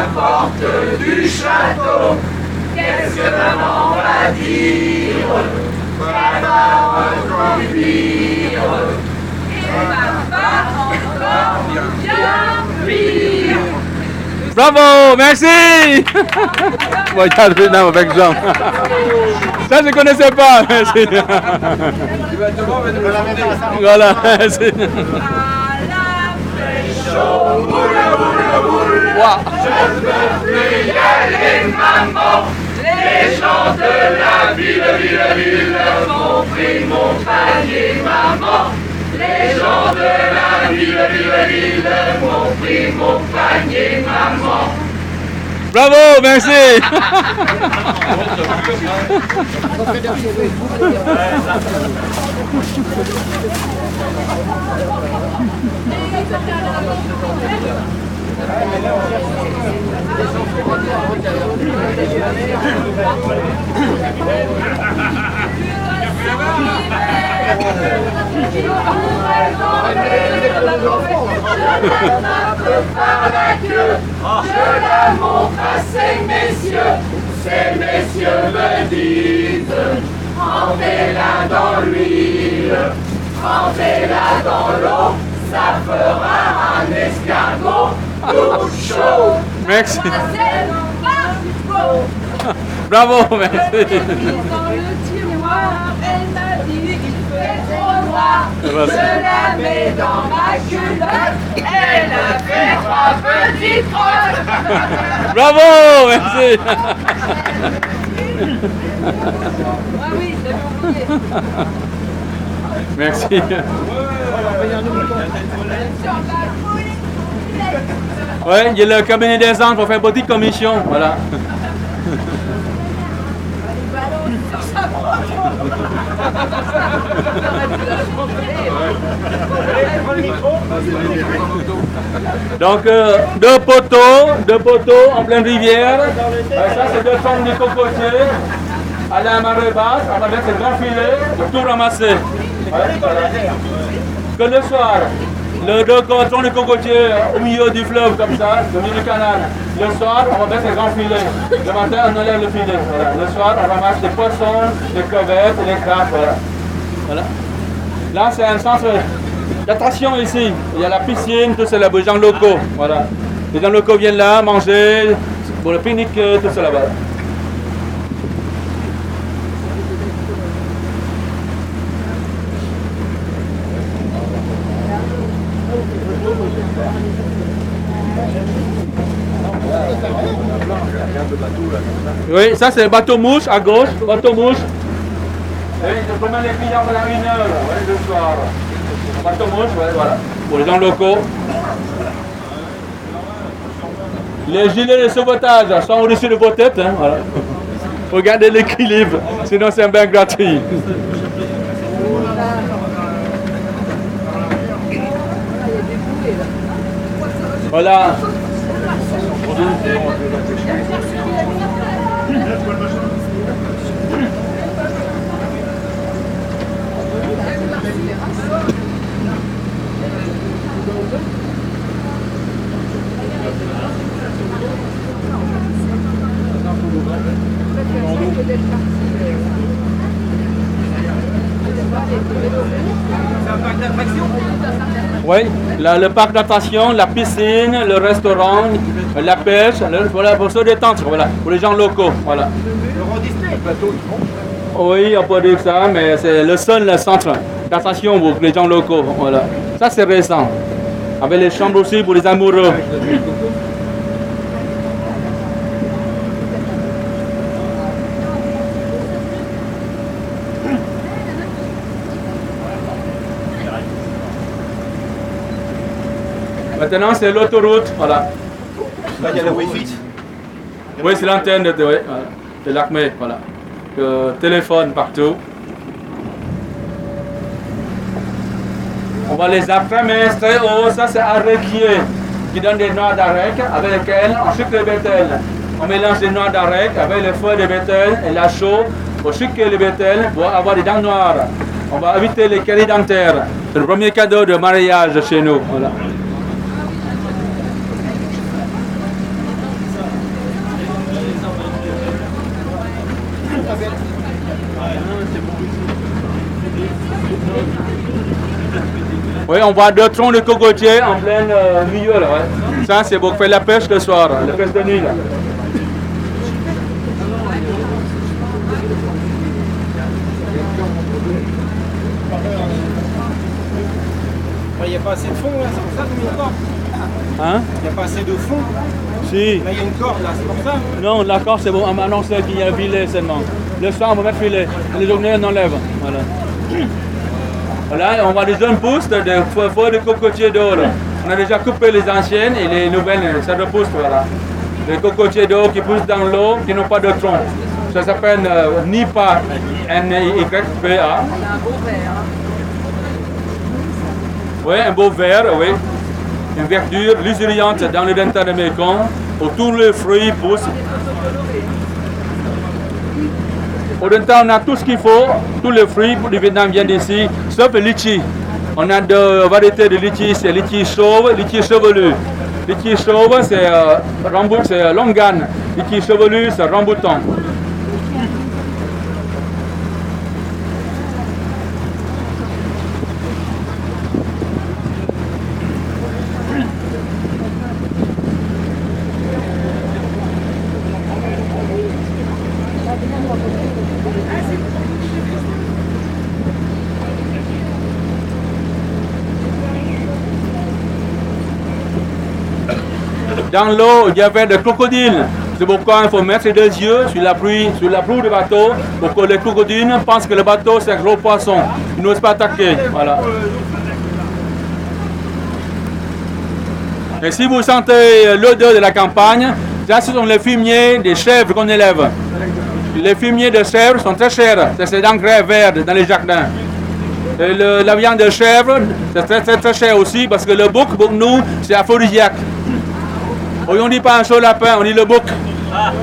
la porte du château. Qu'est-ce que maman va dire? Elle va reconduire. Et papa encore bien pire. Bravo, merci. Regarde, non, avec Jean. Ça, je ne connaissais pas. Merci. Voilà, merci. Je ne veux plus y aller, maman. Les gens de la ville m'ont pris mon panier, maman. Les gens de la ville m'ont pris mon panier, maman. Bravo, merci. Je la montre à ces messieurs me disent, trempez-la dans l'huile, trempez-la dans l'eau, ça fera un escargot tout chaud. Merci. Bravo, merci. Dans le tiroir, elle m'a dit, il fait trop noir. Je la mets dans ma culotte, elle a fait 3 petites crottes. Bravo, merci. Ah oui, j'avais oublié. Merci. Oui, il y a le cabinet des anges pour faire une petite commission. Voilà. Donc, deux poteaux en pleine rivière. Ça, c'est 2 tonnes de cocotiers. À la marée basse, on va mettre ce grand filet pour tout ramasser. Voilà. Que le soir, le 2 tonnes de cocotiers au milieu du fleuve, comme ça, au milieu du canal. Le soir, on va mettre ce grand filet. Le matin, on enlève le filet. Voilà. Le soir, on ramasse les poissons, les crevettes et les crabes. Voilà. Voilà. Là, c'est un centre d'attraction ici. Il y a la piscine, tout c'est là, les gens locaux. Voilà. Les gens locaux viennent là manger, pour le pique-nique, tout ça là-bas. Oui, ça c'est le bateau mouche à gauche, bateau mouche. Oui, je promène les clients pendant 1 heure, ouais, le soir. Bateau mouche, ouais, voilà, pour les gens locaux. Les gilets de sauvetage sont au-dessus de vos têtes, hein, voilà. Regardez l'équilibre, sinon c'est un bain gratuit. Voilà. C'est un parc d'attractions? Oui, le parc d'attraction, la piscine, le restaurant, la pêche, voilà, pour se détendre, voilà, pour les gens locaux, voilà. Le Euro Disney, le plateau, Oui, on peut dire ça, mais c'est le seul centre d'attraction pour les gens locaux, voilà. Ça c'est récent, avec les chambres aussi pour les amoureux. Maintenant, c'est l'autoroute, voilà. là il y a le Wi-Fi. Oui, c'est l'antenne de l'armée, voilà. Téléphone partout. On voit les après-midi très haut, ça c'est arequier qui donne des noix d'arec avec lesquelles on sucre les bételles. On mélange les noix d'arec avec les feuilles de bétel et la chaux pour sucrer les bételles pour avoir des dents noires. On va éviter les caries dentaires. C'est le premier cadeau de mariage chez nous. Voilà. Oui, on voit 2 troncs de cocotiers en plein milieu là. Ouais. Ça, c'est pour faire la pêche le soir, la pêche de nuit là. Il n'y a pas assez de fond, là, c'est pour ça qu'on met une corde. Hein? Il n'y a pas assez de fond. Si. Là, il y a une corde, là, c'est pour ça. Non, d'accord, c'est bon. On m'a annoncé qu'il y a un filet seulement. Le soir, on va mettre filet. Les journées, on enlève. Voilà. Voilà, on voit des jeunes pousses de feuilles de cocotiers d'eau. On a déjà coupé les anciennes et les nouvelles, ça repousse. Voilà. Les cocotiers d'eau qui poussent dans l'eau, qui n'ont pas de tronc. Ça s'appelle NIPA, N-I-Y-P-A. Oui, un beau vert, oui. Une verdure luxuriante dans le delta de Mekong, où tous les fruits poussent. Au delta, on a tout ce qu'il faut, tous les fruits du Vietnam viennent d'ici, sauf le litchi. On a 2 variétés de litchi, c'est litchi chauve, litchi chevelu. Litchi chauve, c'est longan. Litchi chevelu, c'est rambutan. Dans l'eau, il y avait des crocodiles. C'est pourquoi il faut mettre les 2 yeux sur la proue du bateau pour que les crocodiles pensent que le bateau c'est un gros poisson. Ils n'osent pas attaquer. Voilà. Et si vous sentez l'odeur de la campagne, ça ce sont les fumiers des chèvres qu'on élève. Les fumiers de chèvres sont très chers. C'est d'engrais vert dans les jardins. Et la viande de chèvre, c'est très cher aussi parce que le bouc, pour nous, c'est aphrodisiaque. On ne dit pas un chaud lapin, on dit le bouc.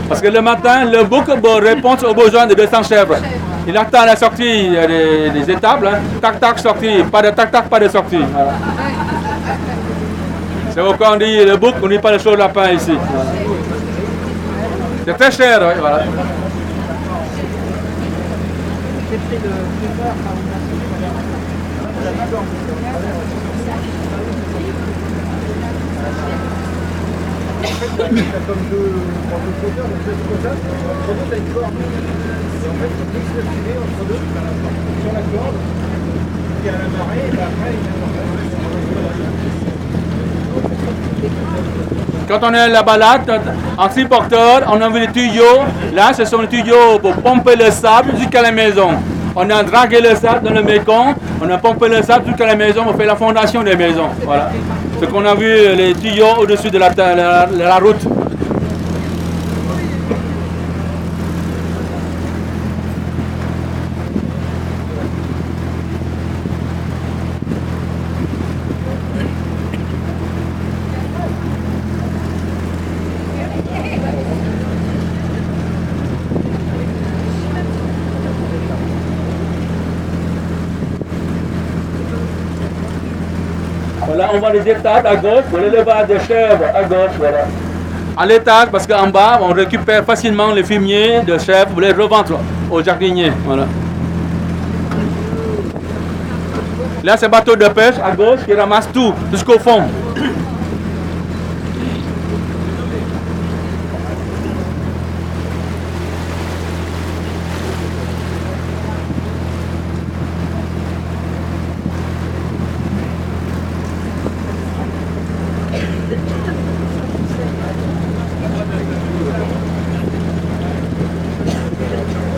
Parce que le matin, le bouc répond aux besoins de 200 chèvres. Il attend la sortie des étables. Hein. Tac, tac, sortie. Pas de tac, tac, pas de sortie. Voilà. C'est pourquoi on dit le bouc, on ne dit pas le chaud lapin ici. Voilà. C'est très cher, oui, voilà. Comme 2 transporteurs, donc c'est comme ça, entre deux, t'as une corde. Et en fait, il faut mixer le filet entre deux, sur la corde, et à la marée, et après, il Quand on est à la balade, en triporteur, on a vu les tuyaux. Là, ce sont les tuyaux pour pomper le sable jusqu'à la maison. On a dragué le sable dans le Mekong, on a pompé le sable jusqu'à la maison, on fait la fondation des maisons. Voilà. Ce qu'on a vu, les tuyaux au-dessus de la route. Voilà, on voit les étages à gauche, l'élevage des chèvres à gauche, voilà. À l'étage, parce qu'en bas, on récupère facilement les fumiers de chèvres pour les revendre aux jardiniers, voilà. Là, c'est bateau de pêche à gauche qui ramasse tout, jusqu'au fond.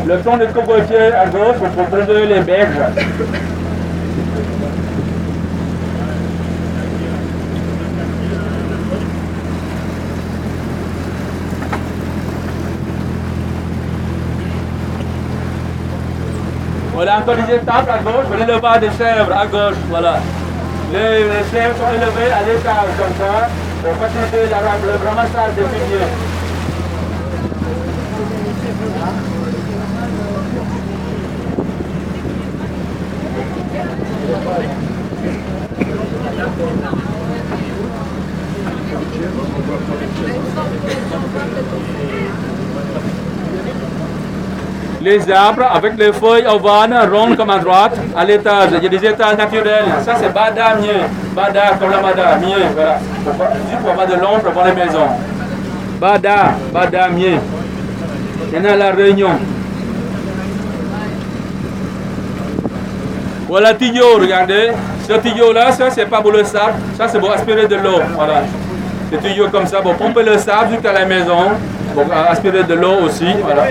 Le tronc de cocotier à gauche pour préserver les berges. Voilà encore des étapes à gauche, l'élevage des chèvres à gauche, voilà. Les chèvres sont élevées à l'étage comme ça, pour faciliter le ramassage des fumiers. les arbres avec les feuilles ovales, rondes comme à droite, à l'étage. Il y a des étages naturels. Ça, c'est Bada mieux. Bada comme la Bada, mieux. Voilà. Pour avoir de l'ombre pour les maisons. Bada mieux. Il y en a à La Réunion. Voilà le tuyau, regardez. Ce tuyau-là, ça, c'est pas pour le sable. Ça, c'est pour aspirer de l'eau. Voilà. Des tuyaux comme ça pour pomper le sable jusqu'à la maison. Pour aspirer de l'eau aussi. Voilà.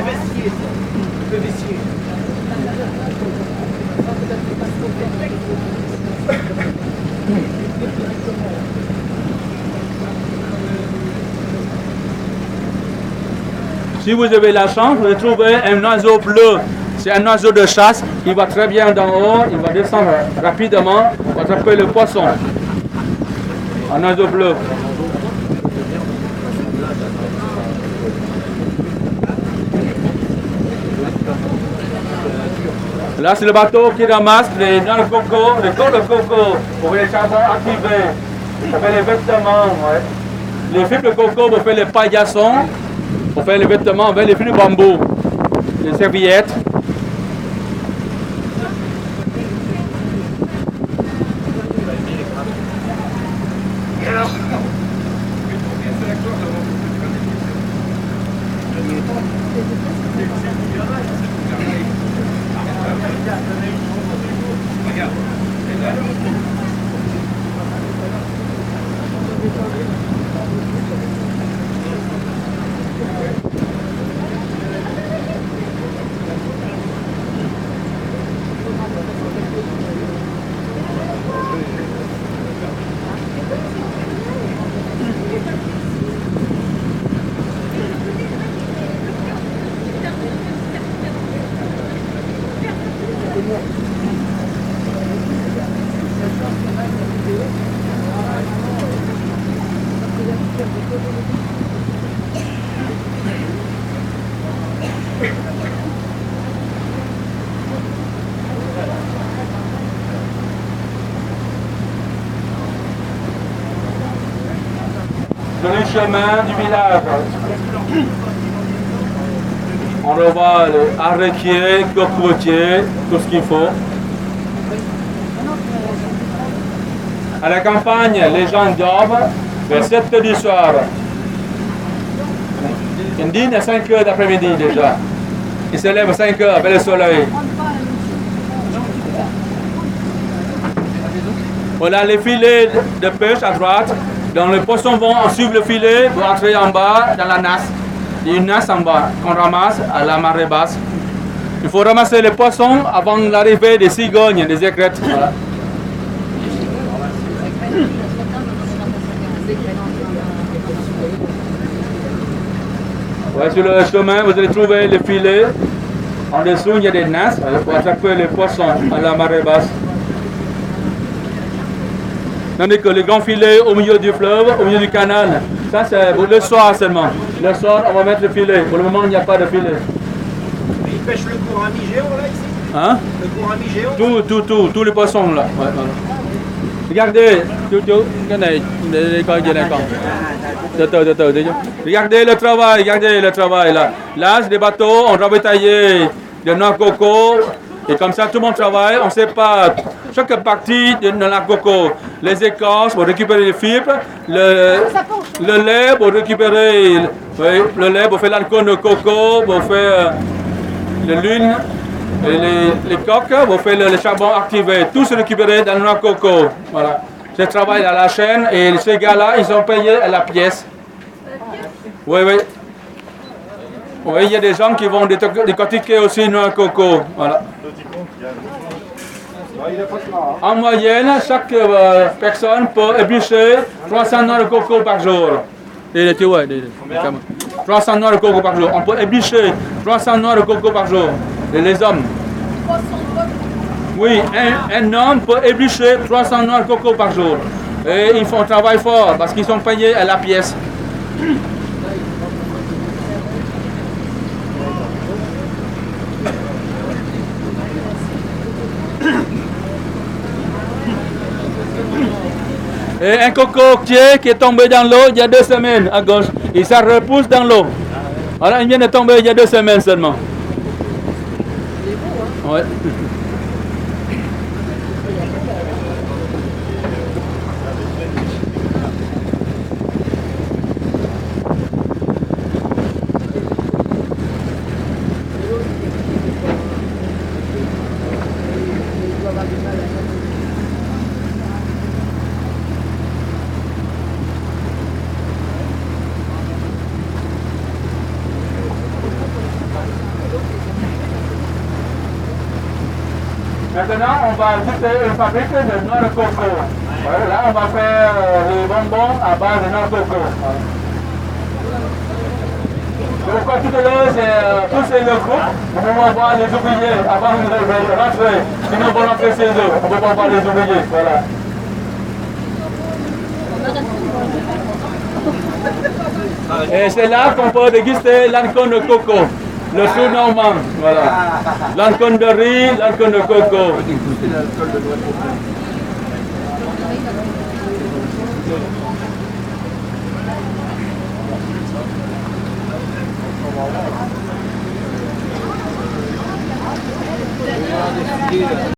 Si vous avez la chance, vous trouvez un oiseau bleu. C'est un oiseau de chasse, il va très bien d'en haut, il va descendre rapidement pour attraper le poisson. Un oiseau bleu. Là, c'est le bateau qui ramasse les noix de coco, les côtes de coco pour les charbons activés. Pour faire les vêtements, ouais. Les fibres de coco pour faire les paillassons, pour faire les vêtements avec les fils de bambou, les serviettes. Sur les chemins du village, on revoit les arrêtiers, cocotiers, tout ce qu'il faut. À la campagne, les gens dorment vers 7 h du soir. Ils dînent à 5 h d'après-midi déjà. Ils se lèvent à 5 h avec le soleil. Voilà les filets de pêche à droite. Donc les poissons vont suivre le filet pour entrer en bas dans la nasse. Il y a une nasse en bas qu'on ramasse à la marée basse. Il faut ramasser les poissons avant l'arrivée des cigognes, des écrêtes. Voilà. Ouais, sur le chemin, vous allez trouver les filets. En dessous, il y a des nasses pour attraper les poissons à la marée basse. Tandis que les grands filets au milieu du fleuve, au milieu du canal, ça c'est le soir seulement. Le soir, on va mettre le filet. Pour le moment, il n'y a pas de filet. Et ils pêchent le gourami géant là ici? Hein? Le gourami géant? Tous les poissons là. Ouais, voilà. Regardez, cái này để coi gì này con. Từ từ. Regardez le travail là. Là, c'est des bateaux, on ravitaillé de noix de coco. Et comme ça, tout le monde travaille, on sépare chaque partie de la coco. Les écorces pour récupérer les fibres, le lait pour récupérer le lait pour faire l'alcool de coco, pour faire l'huile, et les coques pour faire le charbon activé. Tout se récupéré dans la coco. Voilà. Je travaille à la chaîne et ces gars-là, ils sont payés à la pièce. Oui. Oui, il y a des gens qui vont décortiquer aussi une noix de coco. Voilà. En moyenne, chaque personne peut éplucher 300 noix de coco par jour. 300 noix de coco par jour. On peut éplucher 300 noix de coco par jour. Et les hommes. Oui, un homme peut éplucher 300 noix de coco par jour. Et ils font un travail fort parce qu'ils sont payés à la pièce. Et un cocotier qui est tombé dans l'eau il y a 2 semaines à gauche. Et ça repousse dans l'eau. Voilà, il vient de tomber il y a 2 semaines seulement. Ouais. Maintenant, on va ajouter une fabrique de noix de coco. Ouais, là, on va faire les bonbons à base de noix de coco. Donc, quoi, tout à l'heure, c'est pousser le groupe. On va voir les ouvriers avant de rentrer. Sinon, on va rentrer chez eux. On ne peut pas voir les ouvriers. Voilà. Et c'est là qu'on peut déguster l'alcool de coco. Le sous normand, voilà. L'alcool de riz, l'alcool de coco.